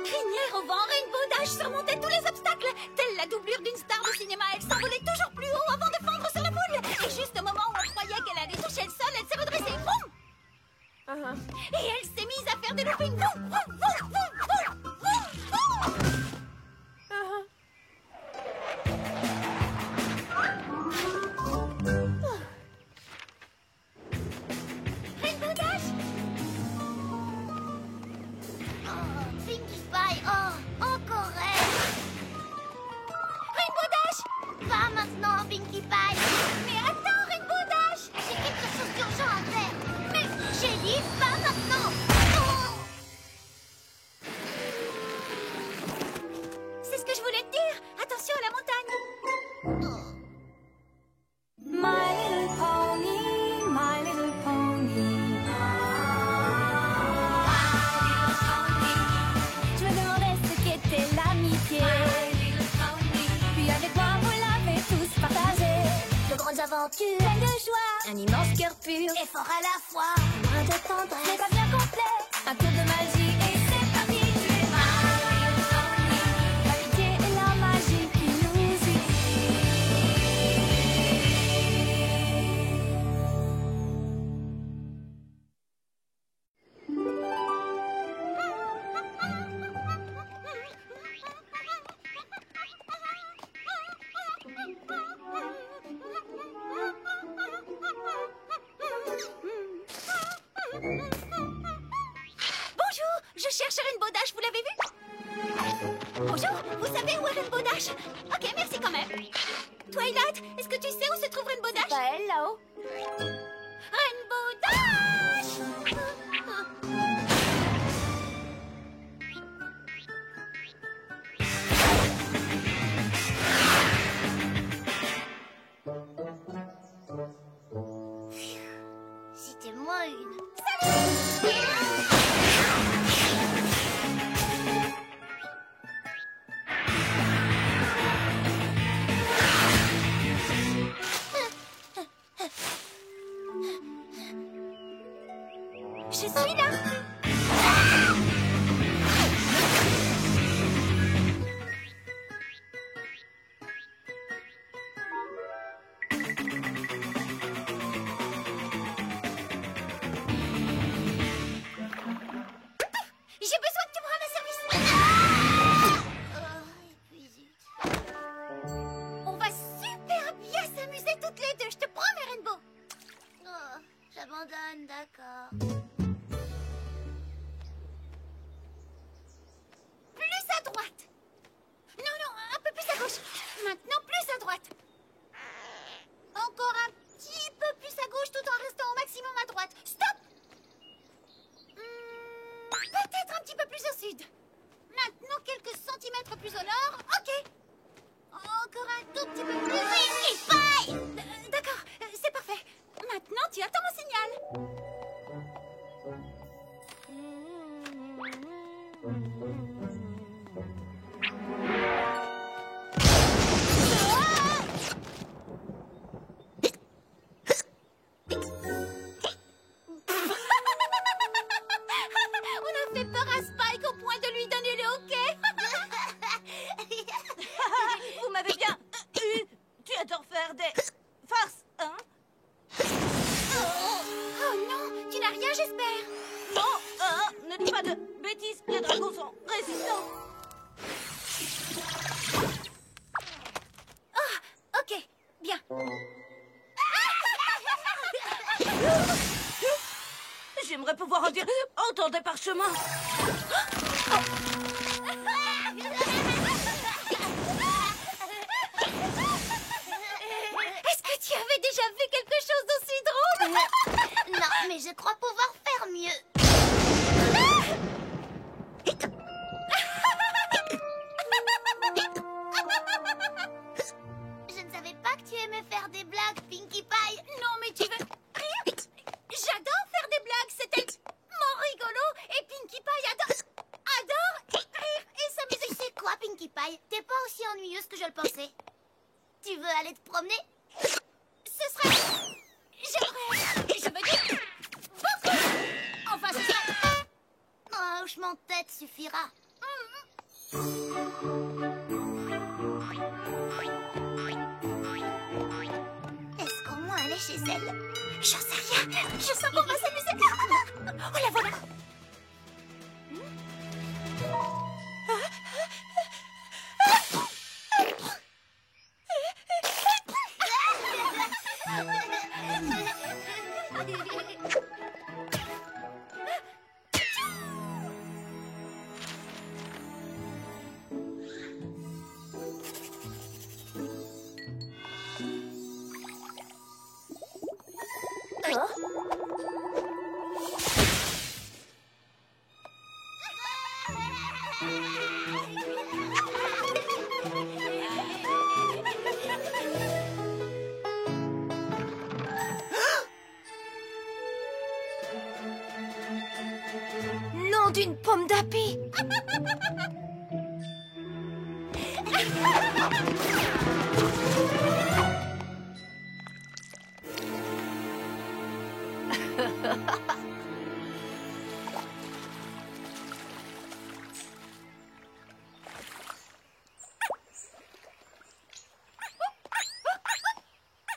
Crinière au vent, Rainbow Dash surmontait tous les obstacles. Telle la doublure d'une star de cinéma, elle s'envolait toujours plus haut avant de fondre sur la foule. Et juste au moment où on croyait qu'elle allait toucher le sol, elle s'est redressée. Boum! Et elle s'est mise à faire des loopings. Boum, boum, boum, boum, boum, boum, boum. Rainbow Dash! Oh, Pinkie Pie, oh, encore elle. Rainbow Dash! Pas maintenant, Pinkie Pie. Mais attends, Rainbow Dash! J'ai quelque chose d'urgent à faire. Mais j'ai dit pas maintenant. Oh. C'est ce que je voulais te dire. Attention à la montagne. My little pony, my little pony. Je me demandais ce qu'était l'amitié. Puis avec moi, vous l'avez tous partagé. De grandes aventures, Plein de joie, un immense cœur pur. et fort à la fois. Moins de tendresse, c'est pas bien complet. Un tour de magie et c'est parti. Tu es my little pony. L'amitié et la magie qui nous unit. Bonjour, je cherche Rainbow Dash, vous l'avez vu? Bonjour, vous savez où est Rainbow Dash? Ok, merci quand même. Twilight, est-ce que tu sais où se trouve Rainbow Dash? Pas elle là-haut. Rainbow Dash! C'était moi une. Je suis là! J'ai besoin que tu me rendes un service! Et puis zut. On va super bien s'amuser toutes les deux, je te promets, Rainbow! Oh, j'abandonne, d'accord. Plus à droite! Non, non, un peu plus à gauche! Maintenant, plus à droite! Encore un petit peu plus à gauche tout en restant au maximum à droite. Stop! Peut-être un petit peu plus au sud. Maintenant, quelques centimètres plus au nord. Ok. Encore un tout petit peu plus. Pinkie Pie! D'accord, c'est parfait. Maintenant, tu attends mon signal. On a fait peur à Spike au point de lui donner le hockey. Vous m'avez bien eu. Tu adores faire des farces, hein? Oh non, tu n'as rien, j'espère. Bon, ne dis pas de bêtises. Les dragons sont résistants. Ok, bien. J'aimerais pouvoir en dire autant des parchemins. Est-ce que tu avais déjà vu quelque chose d'aussi drôle? Non, mais je crois pouvoir faire mieux. Je ne savais pas que tu aimais faire des blagues, Pinkie Pie. Non, mais tu veux rire? J'adore faire des blagues, c'est tellement rigolo. Et Pinkie Pie adore rire et s'amuser. Tu sais quoi, Pinkie Pie? T'es pas aussi ennuyeuse que je le pensais. Tu veux aller te promener? Ce serait... J'aimerais... Je veux dire... Beaucoup. Enfin, ce serait... Un hochement de tête suffira. Est-ce qu'au moins elle est chez elle? J'en sais rien. Je sens qu'on va s'amuser. Oh, la voilà. Nom d'une pomme d'api.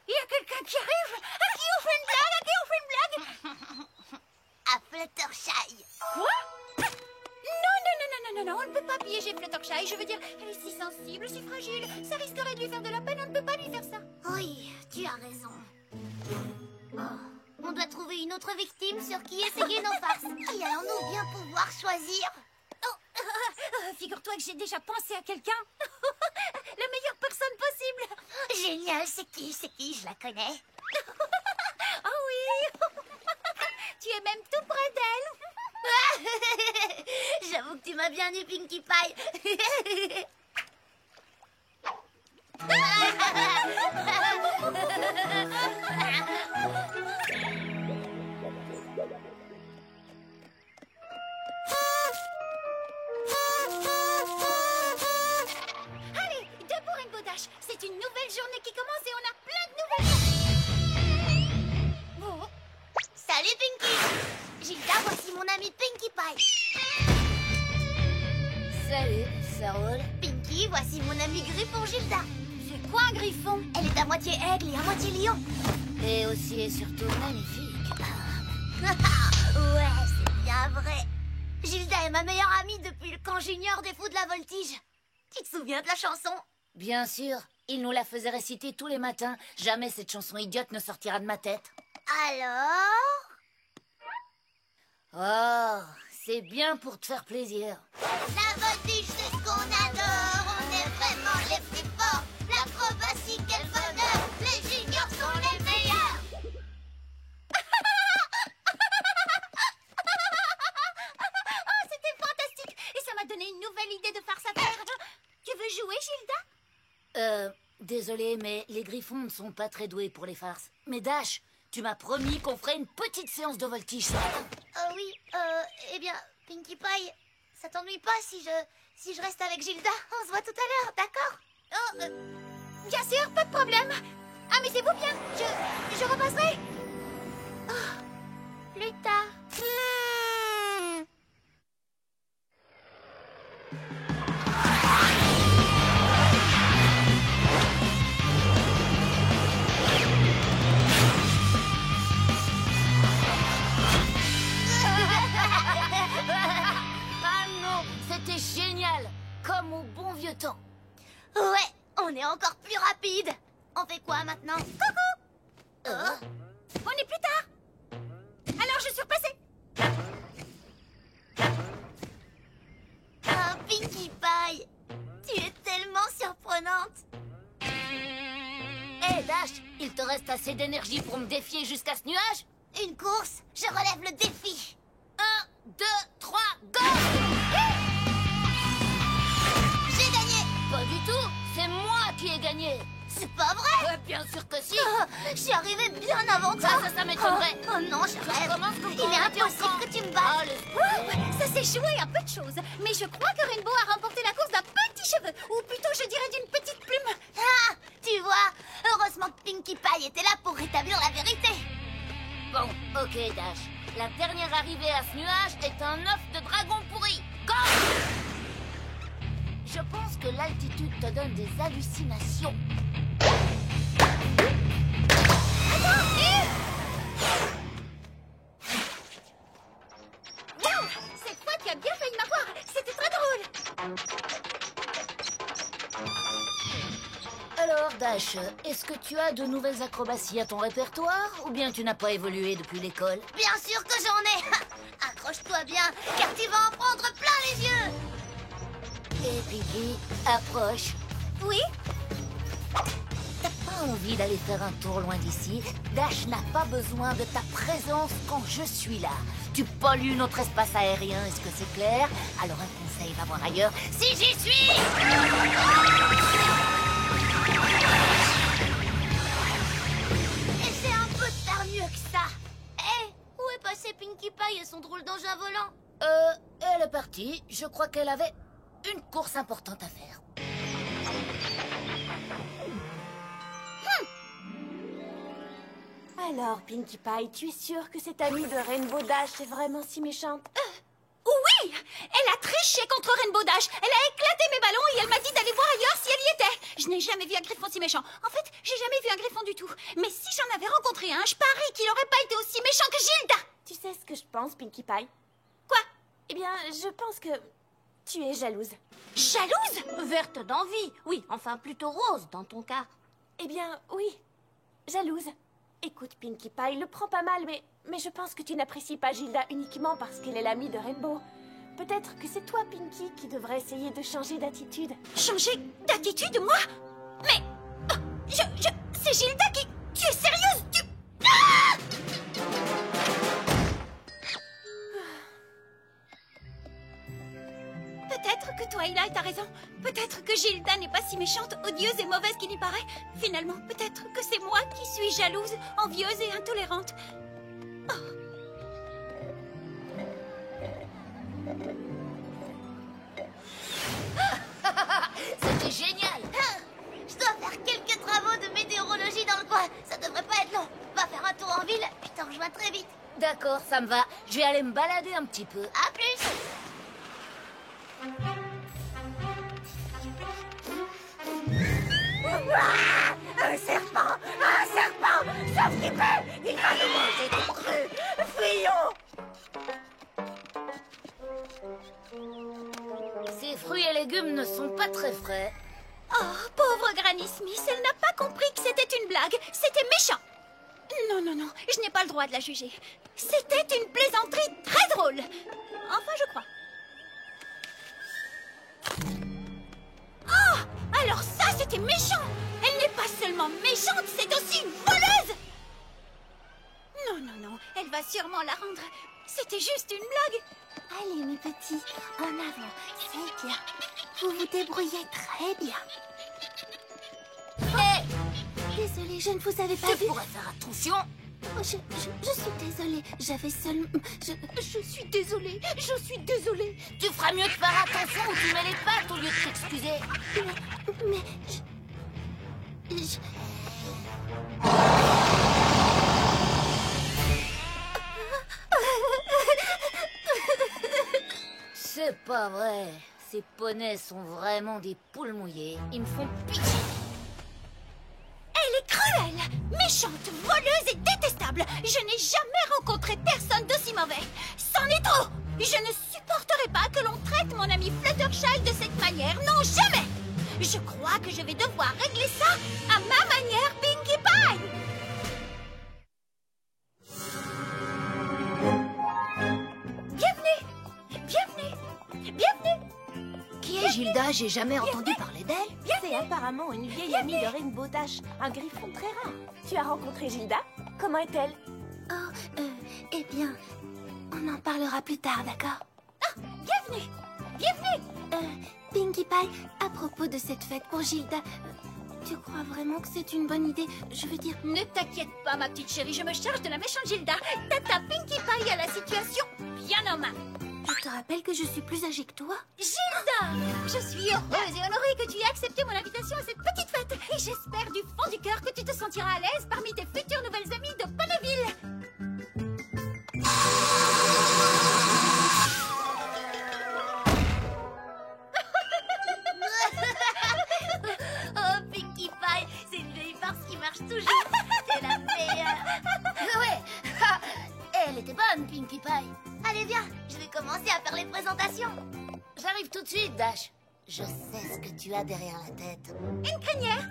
Il y a quelqu'un qui arrive. À qui on fait une blague? À qui on fait une blague? À Fluttershy. Quoi? Non, on ne peut pas piéger Fluttershy. Je veux dire, elle est si sensible, si fragile. Ça risquerait de lui faire de la peine. On ne peut pas lui faire ça. Oui, tu as raison. Oh, on doit trouver une autre victime sur qui essayer nos farces. Et allons-nous bien pouvoir choisir? Figure-toi que j'ai déjà pensé à quelqu'un. La meilleure personne possible. Génial, c'est qui? Je la connais. Oh oui. Tu es même tout près d'elle. J'avoue que tu m'as bien eu, Pinkie Pie. Allez, debout Rainbow Dash. C'est une nouvelle journée qui commence et on a plein de nouvelles. Oh. Salut, Pinkie. Gilda, voici mon amie Pinkie Pie. Salut, ça roule? Pinkie, voici mon amie Griffon Gilda. C'est quoi un griffon? Elle est à moitié aigle et à moitié lion. Et aussi et surtout magnifique. Ouais, c'est bien vrai. Gilda est ma meilleure amie depuis le camp junior des fous de la voltige. Tu te souviens de la chanson? Bien sûr, il nous la faisait réciter tous les matins. Jamais cette chanson idiote ne sortira de ma tête. Alors? Oh, c'est bien pour te faire plaisir. La voltige, c'est ce qu'on adore. On est vraiment les plus forts. L'acrobatie, quel bonheur. Les juniors sont les meilleurs. Oh, c'était fantastique. Et ça m'a donné une nouvelle idée de farce à faire. Tu veux jouer, Gilda? Désolé, mais les griffons ne sont pas très doués pour les farces. Mais Dash, tu m'as promis qu'on ferait une petite séance de voltige. Oui, eh bien, Pinkie Pie, ça t'ennuie pas si je reste avec Gilda? On se voit tout à l'heure, d'accord? Bien sûr, pas de problème. Amusez-vous bien. Je repasserai. Oh, plus tard. Ah non, c'était génial, comme au bon vieux temps. Ouais, on est encore plus rapide. On fait quoi maintenant? Coucou! On est plus tard. Alors, je suis repassée. Oh, Pinkie Pie, tu es tellement surprenante. Hé Dash, il te reste assez d'énergie pour me défier jusqu'à ce nuage? Une course, je relève le défi. 1, 2, 3, go! J'ai gagné. Pas du tout, c'est moi qui ai gagné. C'est pas vrai. Bien sûr que si. Je suis arrivée bien avant toi. Ça m'étonnerait. Oh non, je rêve. recommences comme Il quand est on était impossible enfant. que tu me battes. Allez. Ça s'est joué à peu de choses. Mais je crois que Rainbow a remporté la course d'un petit cheveu. Ou plutôt, je dirais d'une petite plume. Ah, tu vois, heureusement que Pinkie Pie était là pour rétablir la vérité. Bon, ok Dash. La dernière arrivée à ce nuage est un œuf de dragon pourri. Go! l'altitude te donne des hallucinations. Wow, cette fois, tu as bien failli m'avoir. C'était très drôle. Alors, Dash, est-ce que tu as de nouvelles acrobaties à ton répertoire ou bien tu n'as pas évolué depuis l'école? Bien sûr que j'en ai. Accroche-toi bien, car tu vas en prendre plein les yeux. Et Pinky, approche. Oui? T'as pas envie d'aller faire un tour loin d'ici? Dash n'a pas besoin de ta présence quand je suis là. Tu pollues notre espace aérien, est-ce que c'est clair? Alors un conseil, va voir ailleurs si j'y suis. Essaie un peu de faire mieux que ça. Hé, où est passée Pinkie Pie et son drôle d'engin volant? Elle est partie. Je crois qu'elle avait une course importante à faire. Alors, Pinkie Pie, tu es sûre que cette amie de Rainbow Dash est vraiment si méchante? Oui! Elle a triché contre Rainbow Dash. Elle a éclaté mes ballons et elle m'a dit d'aller voir ailleurs si elle y était. Je n'ai jamais vu un griffon si méchant. En fait, j'ai jamais vu un griffon du tout. Mais si j'en avais rencontré un, je parie qu'il n'aurait pas été aussi méchant que Gilda. Tu sais ce que je pense, Pinkie Pie? Quoi? Eh bien, je pense que tu es jalouse. Jalouse? Verte d'envie, oui, enfin plutôt rose dans ton cas. Eh bien, oui, jalouse. Écoute, Pinkie Pie, le prends pas mal, mais je pense que tu n'apprécies pas Gilda uniquement parce qu'elle est l'amie de Rainbow. Peut-être que c'est toi, Pinkie, qui devrais essayer de changer d'attitude. Changer d'attitude, moi? Mais... oh, c'est Gilda qui... Tu es sérieuse? Tu... Ah! Peut-être que Twilight a raison. Peut-être que Gilda n'est pas si méchante, odieuse et mauvaise qu'il y paraît. Finalement, peut-être que c'est moi qui suis jalouse, envieuse et intolérante. C'était génial. Je dois faire quelques travaux de météorologie dans le coin. Ça devrait pas être long. Va faire un tour en ville, je te rejoins très vite. D'accord, ça me va. Je vais aller me balader un petit peu. À plus. Un serpent! Un serpent! Sauf qu'il peut! Il va nous manger tout cru! Fuyons! Ces fruits et légumes ne sont pas très frais. Oh, pauvre Granny Smith, elle n'a pas compris que c'était une blague. C'était méchant. Non, non, non, je n'ai pas le droit de la juger. C'était une plaisanterie très drôle. Enfin, je crois. Oh, alors ça, c'était méchant. Elle n'est pas seulement méchante, c'est aussi une voleuse. Non, non, non, elle va sûrement la rendre. C'était juste une blague. Allez, mes petits, en avant, c'est bien. Vous vous débrouillez très bien. Hé, Désolée, je ne vous avais pas tu vu. pourrais faire attention. Oh, je suis désolée. J'avais seulement... Je suis désolée. Je suis désolée. Tu feras mieux de faire attention où tu mets les pattes au lieu de t'excuser. Mais... C'est pas vrai. Ces poneys sont vraiment des poules mouillées. Ils me font pitié. Elle est cruelle, méchante, voleuse et détestable. Je n'ai jamais rencontré personne d'aussi mauvais. C'en est trop. Je ne supporterai pas que l'on traite mon ami Fluttershy de cette manière. Non, jamais. Je crois que je vais devoir régler ça à ma manière, Pinkie Pie. Bienvenue, bienvenue, bienvenue. Qui est Gilda? J'ai jamais entendu parler d'elle. C'est apparemment une vieille amie de Rainbow Dash, un griffon très rare. Tu as rencontré Gilda? Comment est-elle? Oh, eh bien, on en parlera plus tard, d'accord? Ah, bienvenue, bienvenue. Pinkie Pie, à propos de cette fête pour Gilda, tu crois vraiment que c'est une bonne idée? Je veux dire... Ne t'inquiète pas, ma petite chérie, je me charge de la méchante Gilda. Tata Pinkie Pie a la situation bien en main. Je te rappelle que je suis plus âgée que toi. Gilda, je suis heureuse et honorée que tu aies accepté mon invitation à cette petite fête. Et j'espère du fond du cœur que tu te sentiras à l'aise parmi tes futures nouvelles amies de Ponneville. à faire les présentations. J'arrive tout de suite, Dash. Je sais ce que tu as derrière la tête. Une crinière.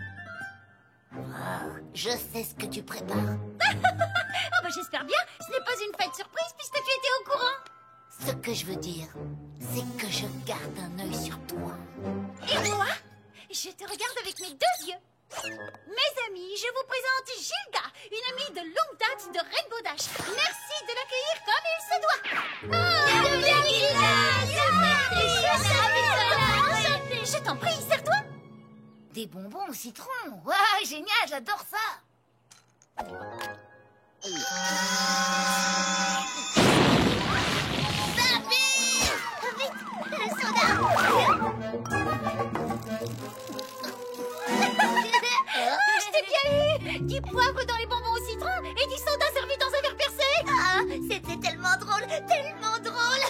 Ah, je sais ce que tu prépares. Oh bah j'espère bien. Ce n'est pas une fête surprise puisque tu étais au courant. Ce que je veux dire, c'est que je garde un œil sur toi. Et moi, je te regarde avec mes deux yeux. Mes amis, je vous présente Gilda, une amie de longue date de Rainbow Dash. Merci de l'accueillir comme il se doit. Je t'en prie, serre-toi. Des bonbons au citron. Waouh, génial, j'adore ça. Le soda. Je t'ai bien eu. 10 poivres dans les bonbons au citron et 10 sodas servis dans un verre percé. Ah, c'était tellement drôle, tellement drôle.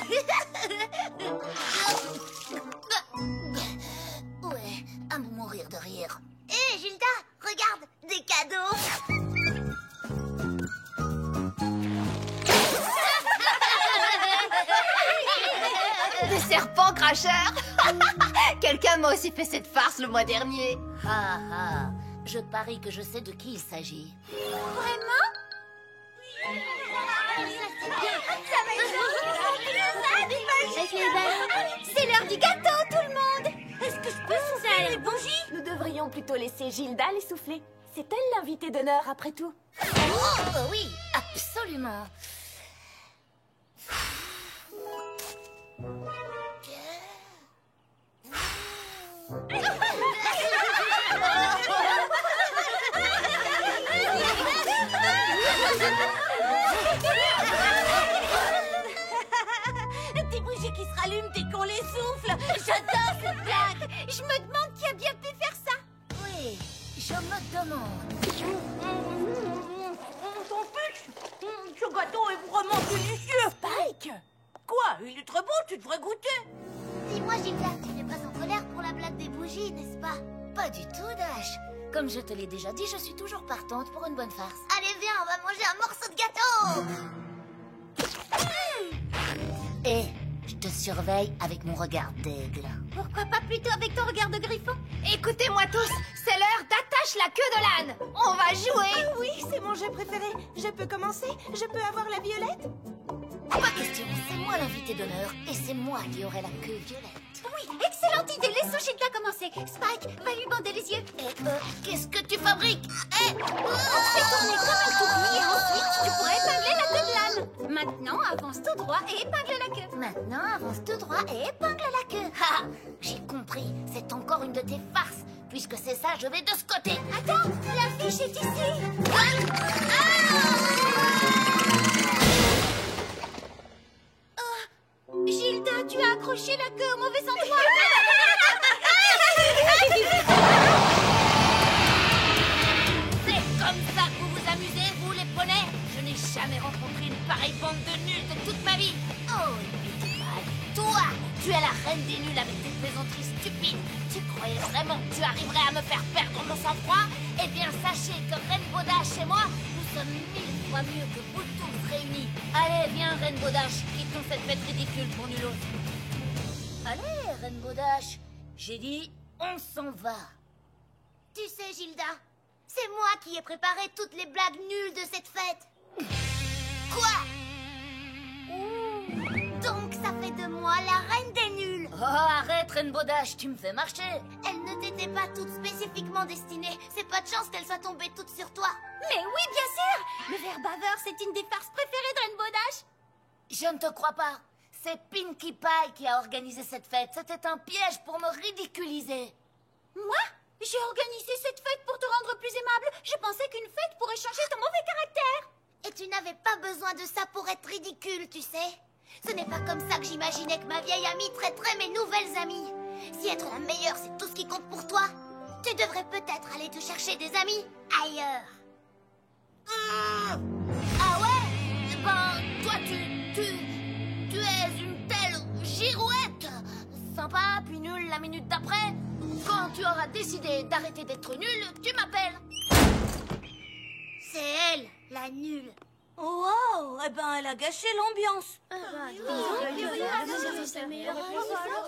Ouais, à mourir de rire. Hé, Gilda, regarde, des cadeaux. Des serpents cracheurs. Quelqu'un m'a aussi fait cette farce le mois dernier. Ah ah, je parie que je sais de qui il s'agit. Vraiment? C'est l'heure du gâteau, tout le monde. Est-ce que je peux souffler les bougies? Nous devrions plutôt laisser Gilda les souffler. C'est elle l'invitée d'honneur, après tout. Oh, oui, absolument. Des bougies qui se rallument dès qu'on les souffle. J'adore cette blague. Je me demande qui a bien pu faire ça. Oui, je me demande. Ton pitch, ce gâteau est vraiment délicieux. Spike! Quoi? Il est très bon, tu devrais goûter. Dis-moi, Gilda, tu n'es pas en colère pour la blague des bougies, n'est-ce pas? Pas du tout, Dash. Comme je te l'ai déjà dit, je suis toujours partante pour une bonne farce. Allez, viens, on va manger un morceau de gâteau. Et je te surveille avec mon regard d'aigle. Pourquoi pas plutôt avec ton regard de griffon? Écoutez-moi tous, c'est l'heure d'attache la queue de l'âne. On va jouer. Oui, c'est mon jeu préféré. Je peux commencer? Je peux avoir la violette? Pas question, c'est moi l'invité d'honneur et c'est moi qui aurai la queue violette. Oui, excellente idée. Laissons Gilda commencer. Spike, va lui bander les yeux. Et qu'est-ce que tu fabriques? Fais tourner comme un tournis et ensuite tu pourras épingler la queue de l'âne. Maintenant, avance tout droit et épingle la queue. Maintenant, avance tout droit et épingle la queue. Ha! J'ai compris, c'est encore une de tes farces. Puisque c'est ça, je vais de ce côté. Attends, la fiche est ici. Gilda, tu as accroché la queue au mauvais endroit. C'est comme ça que vous vous amusez, vous les poneys? Je n'ai jamais rencontré une pareille bande de nuls de toute ma vie. Oh, toi, tu es la reine des nuls avec tes plaisanteries stupides. Tu croyais vraiment que tu arriverais à me faire perdre mon sang-froid? Eh bien, sachez que Rainbow Dash et moi, nous sommes 1000 fois mieux que vous tous réunis. Allez, viens, Rainbow Dash, quittons cette fête ridicule pour nul autre. Allez, Rainbow Dash, j'ai dit, on s'en va. Tu sais, Gilda, c'est moi qui ai préparé toutes les blagues nulles de cette fête. Quoi? Donc ça fait de moi la reine des nuls. Oh, arrête, Rainbow Dash, tu me fais marcher. Elles ne t'étaient pas toutes spécifiquement destinées. C'est pas de chance qu'elles soient tombées toutes sur toi. Mais oui, bien sûr. Le verre baveur, c'est une des farces préférées de Rainbow Dash. Je ne te crois pas. C'est Pinkie Pie qui a organisé cette fête. C'était un piège pour me ridiculiser. Moi? J'ai organisé cette fête pour te rendre plus aimable. Je pensais qu'une fête pourrait changer ton mauvais caractère. Et tu n'avais pas besoin de ça pour être ridicule, tu sais. Ce n'est pas comme ça que j'imaginais que ma vieille amie traiterait mes nouvelles amies. Si être la meilleure, c'est tout ce qui compte pour toi, tu devrais peut-être aller te chercher des amis ailleurs. Ah ouais? Ben, toi, tu es une telle girouette. Sympa, puis nulle la minute d'après. Quand tu auras décidé d'arrêter d'être nulle, tu m'appelles. C'est elle, la nulle. Wow, eh ben, elle a gâché l'ambiance.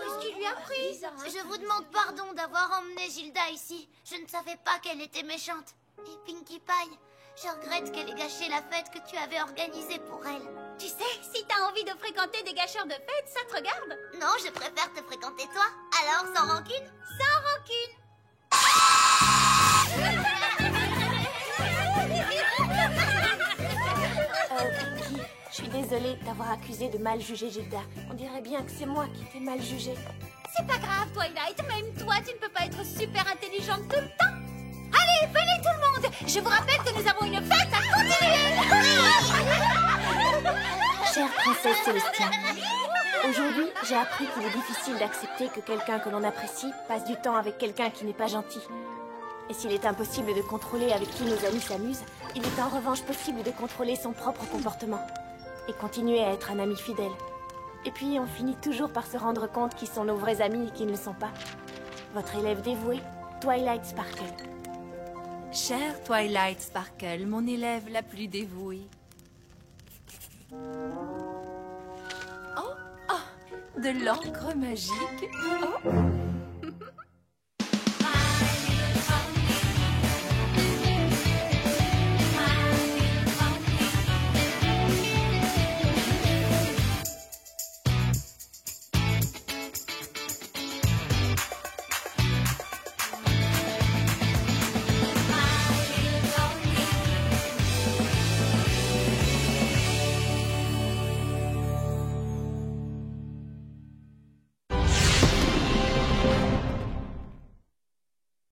Qu'est-ce qui lui a pris? Je vous demande pardon d'avoir emmené Gilda ici. Je ne savais pas qu'elle était méchante. Et Pinkie Pie, je regrette qu'elle ait gâché la fête que tu avais organisée pour elle. Tu sais, si t'as envie de fréquenter des gâcheurs de fêtes, ça te regarde. Non, je préfère te fréquenter toi. Alors, sans rancune? Sans rancune. Pinky, je suis désolée d'avoir accusé de mal juger Gilda. On dirait bien que c'est moi qui t'ai mal jugée. C'est pas grave, Twilight. Même toi, tu ne peux pas être super intelligente tout le temps. Allez, venez tout le monde. Je vous rappelle que nous avons une fête à continuer. Chère princesse Célestia, aujourd'hui, j'ai appris qu'il est difficile d'accepter que quelqu'un que l'on apprécie passe du temps avec quelqu'un qui n'est pas gentil. Et s'il est impossible de contrôler avec qui nos amis s'amusent, il est en revanche possible de contrôler son propre comportement et continuer à être un ami fidèle. Et puis, on finit toujours par se rendre compte qui sont nos vrais amis et qui ne le sont pas. Votre élève dévouée, Twilight Sparkle. Chère Twilight Sparkle, mon élève la plus dévouée. Oh, de l'encre magique. Oh.